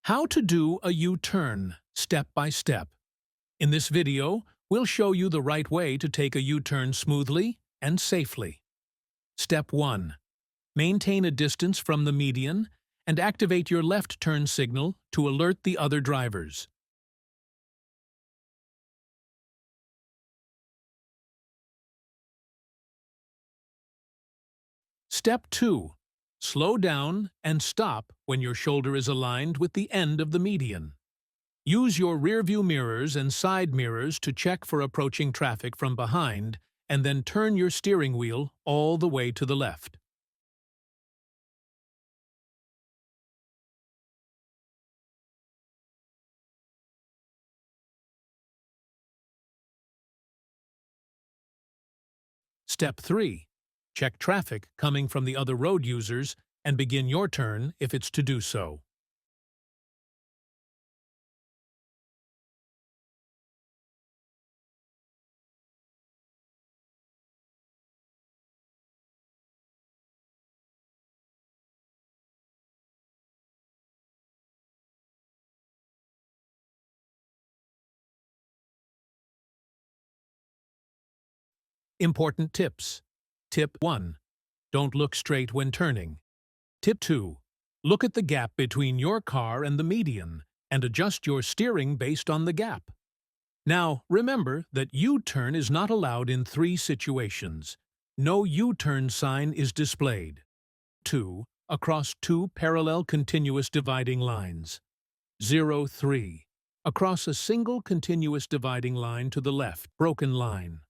How to do a U-turn, step by step. In this video, we'll show you the right way to take a U-turn smoothly and safely. Step 1. Maintain a distance from the median and activate your left turn signal to alert the other drivers. Step 2. Slow down and stop when your shoulder is aligned with the end of the median. Use your rearview mirrors and side mirrors to check for approaching traffic from behind, and then turn your steering wheel all the way to the left. Step 3. Check traffic coming from the other road users and begin your turn if it's to do so. Important tips. Tip 1. Don't look straight when turning. Tip 2. Look at the gap between your car and the median and adjust your steering based on the gap. Now, remember that U-turn is not allowed in 3 situations. No U-turn sign is displayed. 2. Across 2 parallel continuous dividing lines. 0, 3. Across a single continuous dividing line to the left, broken line.